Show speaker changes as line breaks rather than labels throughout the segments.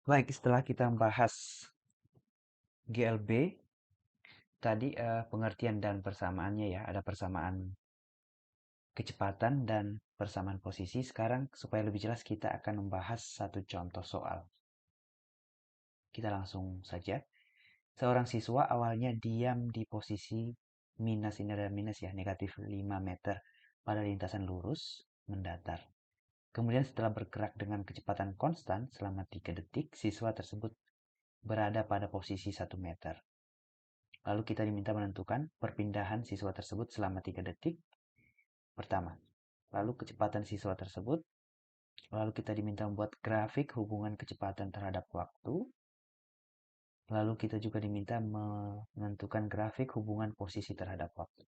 Baik, setelah kita membahas GLB, tadi pengertian dan persamaannya ya, ada persamaan kecepatan dan persamaan posisi. Sekarang supaya lebih jelas kita akan membahas satu contoh soal. Kita langsung saja. Seorang siswa awalnya diam di posisi minus, ini ada minus ya, negatif 5 meter pada lintasan lurus mendatar. Kemudian setelah bergerak dengan kecepatan konstan selama 3 detik, siswa tersebut berada pada posisi 1 meter. Lalu kita diminta menentukan perpindahan siswa tersebut selama 3 detik pertama. Lalu kecepatan siswa tersebut. Lalu kita diminta membuat grafik hubungan kecepatan terhadap waktu. Lalu kita juga diminta menentukan grafik hubungan posisi terhadap waktu.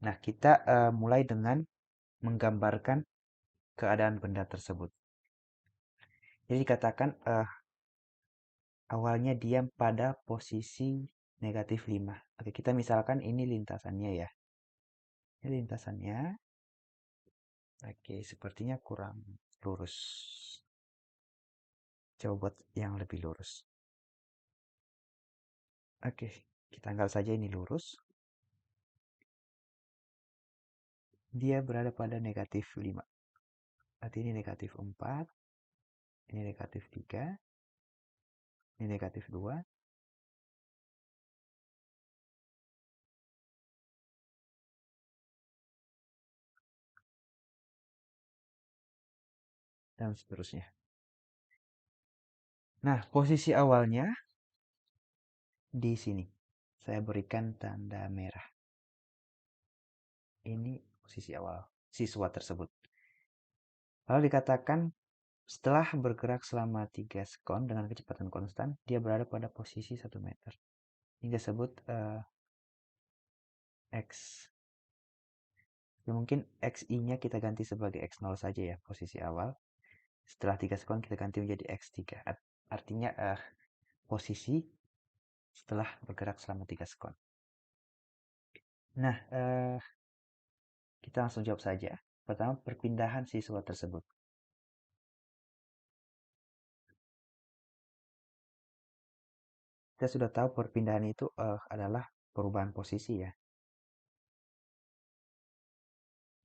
Nah, kita mulai dengan menggambarkan keadaan benda tersebut. Jadi dikatakan awalnya diam pada posisi negatif 5. Oke, kita misalkan ini lintasannya ya. Ini lintasannya. Oke, sepertinya kurang lurus. Coba buat yang lebih lurus. Oke, kita anggap saja ini lurus. Dia berada pada negatif 5. Berarti ini negatif 4. Ini negatif 3. Ini negatif 2. Dan seterusnya. Nah, posisi awalnya di sini. Saya berikan tanda merah. Ini posisi awal siswa tersebut. Lalu dikatakan setelah bergerak selama 3 sekon dengan kecepatan konstan, dia berada pada posisi 1 meter. Ini disebut X. Ya, mungkin XI-nya kita ganti sebagai X0 saja ya, posisi awal. Setelah 3 sekon kita ganti menjadi X3. Artinya posisi setelah bergerak selama 3 sekon. Nah, kita langsung jawab saja. Pertama, perpindahan siswa tersebut. Kita sudah tahu perpindahan itu adalah perubahan posisi ya.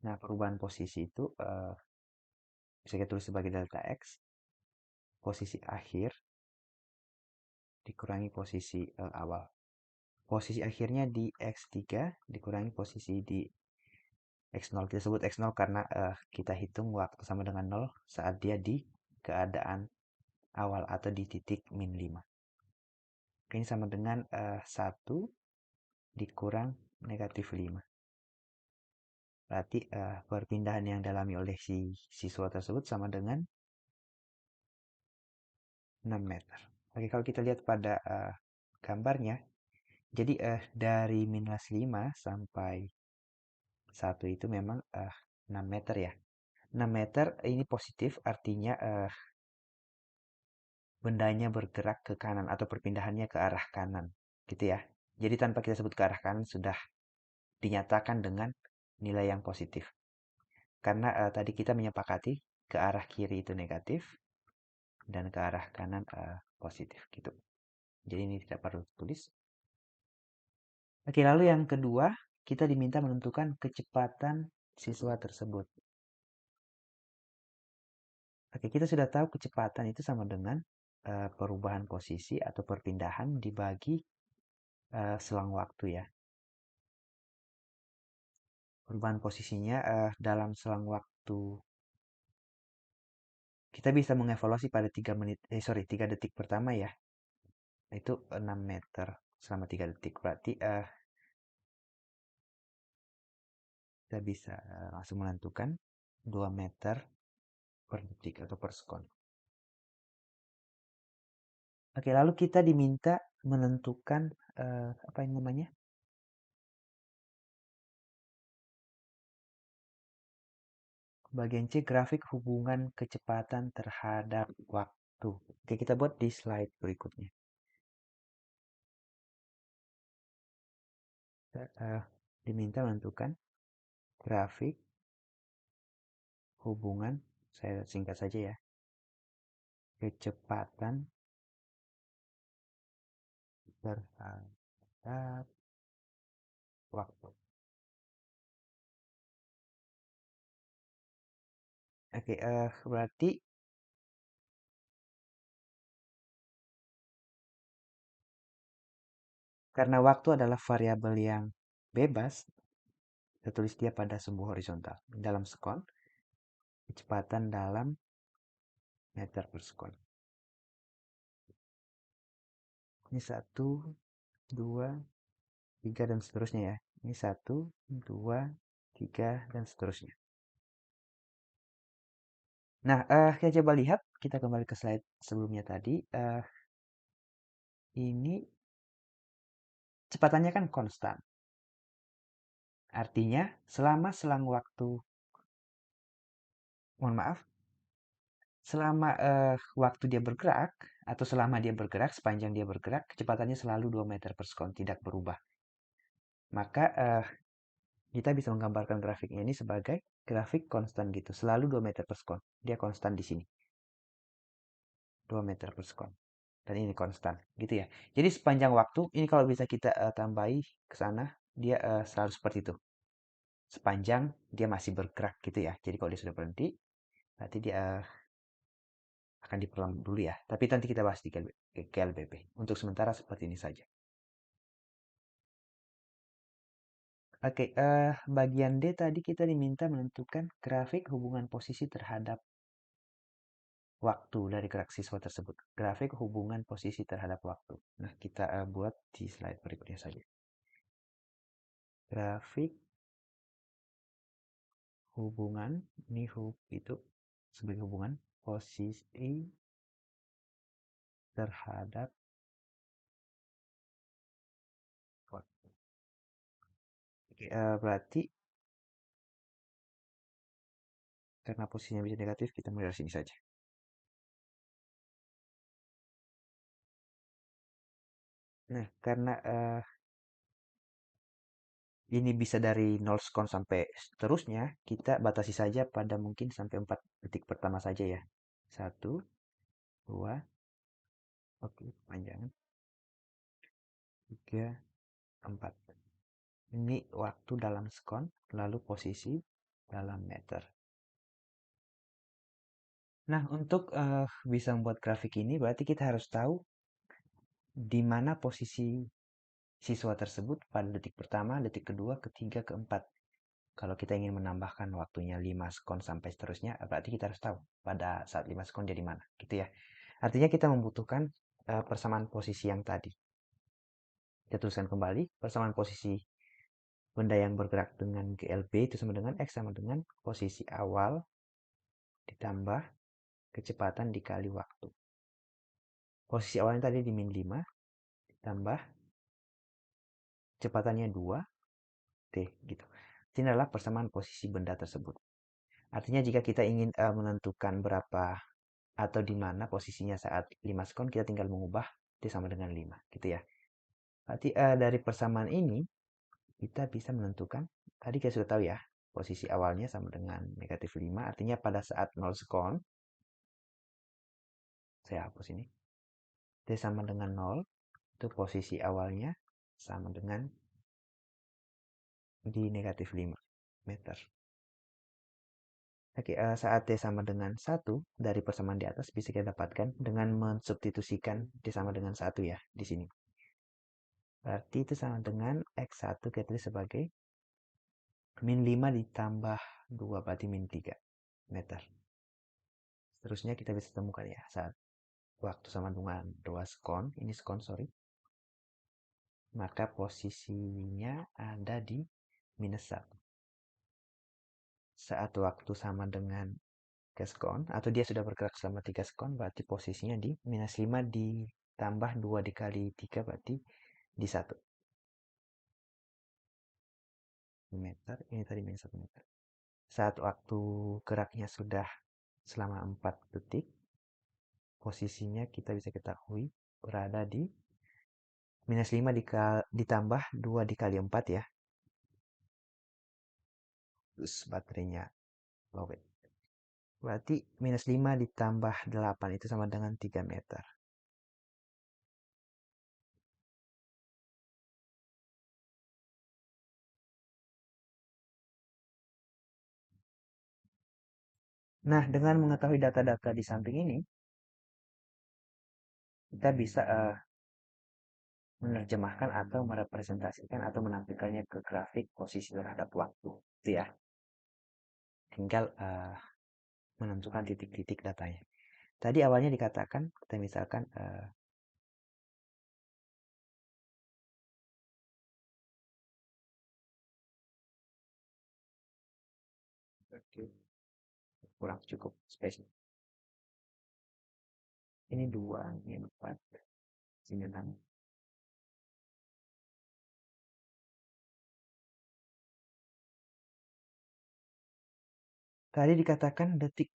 Nah, perubahan posisi itu bisa kita tulis sebagai delta X. Posisi akhir dikurangi posisi awal. Posisi akhirnya di X3 dikurangi posisi di X0. Kita sebut X0 karena kita hitung waktu sama dengan 0 saat dia di keadaan awal atau di titik min 5. Ini sama dengan 1 dikurang negatif 5. Berarti perpindahan yang dialami oleh si siswa tersebut sama dengan 6 meter. Oke, kalau kita lihat pada gambarnya, jadi dari minus 5 sampai 1 itu memang 6 meter ya. 6 meter ini positif, artinya bendanya bergerak ke kanan atau perpindahannya ke arah kanan. Gitu ya. Jadi tanpa kita sebut ke arah kanan sudah dinyatakan dengan nilai yang positif. Karena tadi kita menyepakati ke arah kiri itu negatif dan ke arah kanan positif gitu. Jadi ini tidak perlu tulis. Oke, lalu yang kedua, kita diminta menentukan kecepatan siswa tersebut. Oke, kita sudah tahu kecepatan itu sama dengan perubahan posisi atau perpindahan dibagi selang waktu ya. Perubahan posisinya dalam selang waktu. Kita bisa mengevaluasi pada 3 detik pertama ya. Itu 6 meter selama 3 detik. Berarti kita bisa langsung menentukan 2 meter per detik atau per sekon. Oke, lalu kita diminta menentukan apa yang namanya? Bagian C, grafik hubungan kecepatan terhadap waktu. Oke, kita buat di slide berikutnya. Kita diminta menentukan grafik hubungan, saya singkat saja ya, kecepatan terhadap waktu. Oke, berarti karena waktu adalah variabel yang bebas, kita tulis dia pada sumbu horizontal. Dalam sekon, kecepatan dalam meter per sekon. Ini 1, 2, 3, dan seterusnya ya. Ini 1, 2, 3, dan seterusnya. Nah, kita coba lihat. Kita kembali ke slide sebelumnya tadi. Ini kecepatannya kan konstan. Artinya, selama selang waktu, mohon maaf, selama waktu dia bergerak, atau selama dia bergerak, sepanjang dia bergerak, kecepatannya selalu 2 meter per sekon, tidak berubah. Maka kita bisa menggambarkan grafiknya ini sebagai grafik konstan gitu, selalu 2 meter per sekon. Dia konstan di sini, 2 meter per sekon. Dan ini konstan, gitu ya. Jadi sepanjang waktu, ini kalau bisa kita tambahi ke sana, dia selalu seperti itu. Sepanjang dia masih bergerak gitu ya. Jadi kalau dia sudah berhenti, berarti dia akan diperlambat dulu ya. Tapi nanti kita bahas di KLBP. Untuk sementara seperti ini saja. Oke, bagian D tadi kita diminta menentukan grafik hubungan posisi terhadap waktu dari gerak siswa tersebut. Grafik hubungan posisi terhadap waktu. Nah, kita buat di slide berikutnya saja. Grafik hubungan, ini itu sebagai hubungan posisi terhadap waktu. Oke, berarti karena posisinya bisa negatif, kita mulai dari sini saja. Nah, karena ini bisa dari 0 sekon sampai seterusnya, kita batasi saja pada mungkin sampai 4 detik pertama saja ya. 1, 2, oke, panjang. 3, 4. Ini waktu dalam sekon, lalu posisi dalam meter. Nah, untuk bisa membuat grafik ini, berarti kita harus tahu di mana posisi siswa tersebut pada detik pertama, detik kedua, ketiga, keempat. Kalau kita ingin menambahkan waktunya 5 sekon sampai seterusnya, berarti kita harus tahu pada saat 5 sekon dia di mana, gitu ya. Artinya kita membutuhkan persamaan posisi yang tadi. Kita tuliskan kembali, persamaan posisi benda yang bergerak dengan GLB itu sama dengan X sama dengan posisi awal ditambah kecepatan dikali waktu. Posisi awalnya tadi di min 5, ditambah kecepatannya 2, T gitu. Ini adalah persamaan posisi benda tersebut. Artinya jika kita ingin menentukan berapa atau di mana posisinya saat 5 sekon, kita tinggal mengubah T sama dengan 5 gitu ya. Berarti dari persamaan ini kita bisa menentukan, tadi kita sudah tahu ya, posisi awalnya sama dengan negatif 5, artinya pada saat 0 sekon, saya hapus ini, T sama dengan 0, itu posisi awalnya sama dengan di negatif 5 meter. Oke, saat T sama dengan 1 dari persamaan di atas bisa kita dapatkan dengan mensubstitusikan T sama dengan 1 ya di sini. Berarti itu sama dengan X1 kita tulis sebagai min 5 ditambah 2 berarti min 3 meter. Seterusnya kita bisa temukan ya saat waktu sama dengan 2 sekon, ini sekon sorry, maka posisinya ada di minus 1. Saat waktu sama dengan 3 sekon, atau dia sudah bergerak selama 3 sekon, berarti posisinya di minus 5 ditambah 2 dikali 3 berarti di 1 meter, ini tadi minus 1 meter. Saat waktu geraknya sudah selama 4 detik, posisinya kita bisa ketahui berada di minus 5 ditambah 2 dikali 4 ya. Terus baterainya lowet. Berarti minus 5 ditambah 8 itu sama dengan 3 meter. Nah, dengan mengetahui data-data di samping ini, kita bisa menerjemahkan atau merepresentasikan atau menampilkannya ke grafik posisi terhadap waktu. Gitu ya. Tinggal menentukan titik-titik datanya. Tadi awalnya dikatakan, kita misalkan kurang cukup space. Ini 2, ini 4, sini 6. Tadi dikatakan detik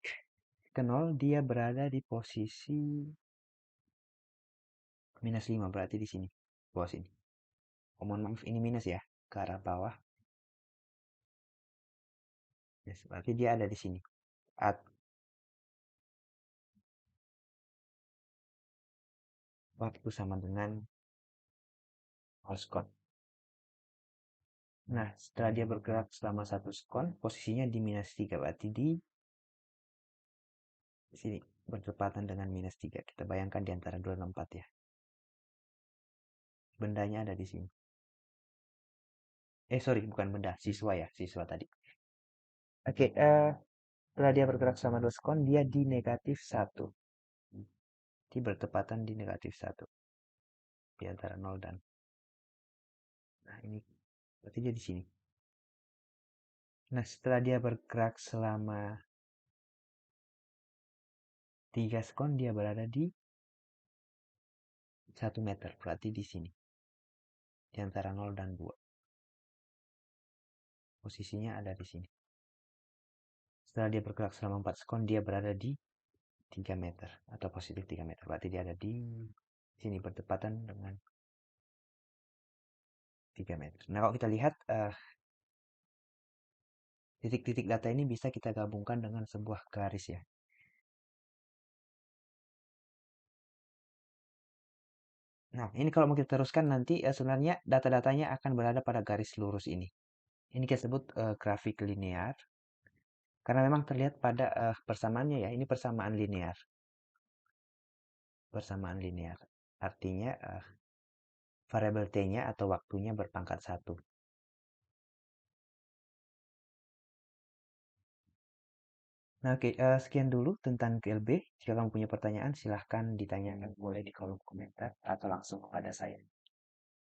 ke 0 dia berada di posisi -5, berarti di sini, bawah sini. Oh, mohon maaf, ini minus ya, ke arah bawah. Yes, berarti dia ada di sini. Waktu sama dengan sekon. Nah, setelah dia bergerak selama 1 sekon, posisinya di -3, berarti di sini, bertepatan dengan -3. Kita bayangkan di antara 2 dan 4 ya. Bendanya ada di sini. Sorry, bukan benda, siswa ya, siswa tadi. Oke, setelah dia bergerak selama 2 sekon, dia di -1. Dia bertepatan di -1. Di antara 0 dan... Nah, ini berarti dia di sini. Nah, setelah dia bergerak selama 3 sekon, dia berada di 1 meter. Berarti di sini. Di antara 0 dan 2. Posisinya ada di sini. Setelah dia bergerak selama 4 sekon, dia berada di 3 meter. Atau positif 3 meter. Berarti dia ada di sini, bertepatan dengan 3 meter. Nah, kalau kita lihat, titik-titik data ini bisa kita gabungkan dengan sebuah garis ya. Nah, ini kalau mau kita teruskan nanti sebenarnya data-datanya akan berada pada garis lurus ini. Ini kita sebut grafik linear. Karena memang terlihat pada persamaannya ya. Ini persamaan linear. Persamaan linear. Artinya variabel t-nya atau waktunya berpangkat 1. Nah, oke, sekian dulu tentang GLB. Jika kamu punya pertanyaan, silahkan ditanyakan boleh di kolom komentar atau langsung kepada saya.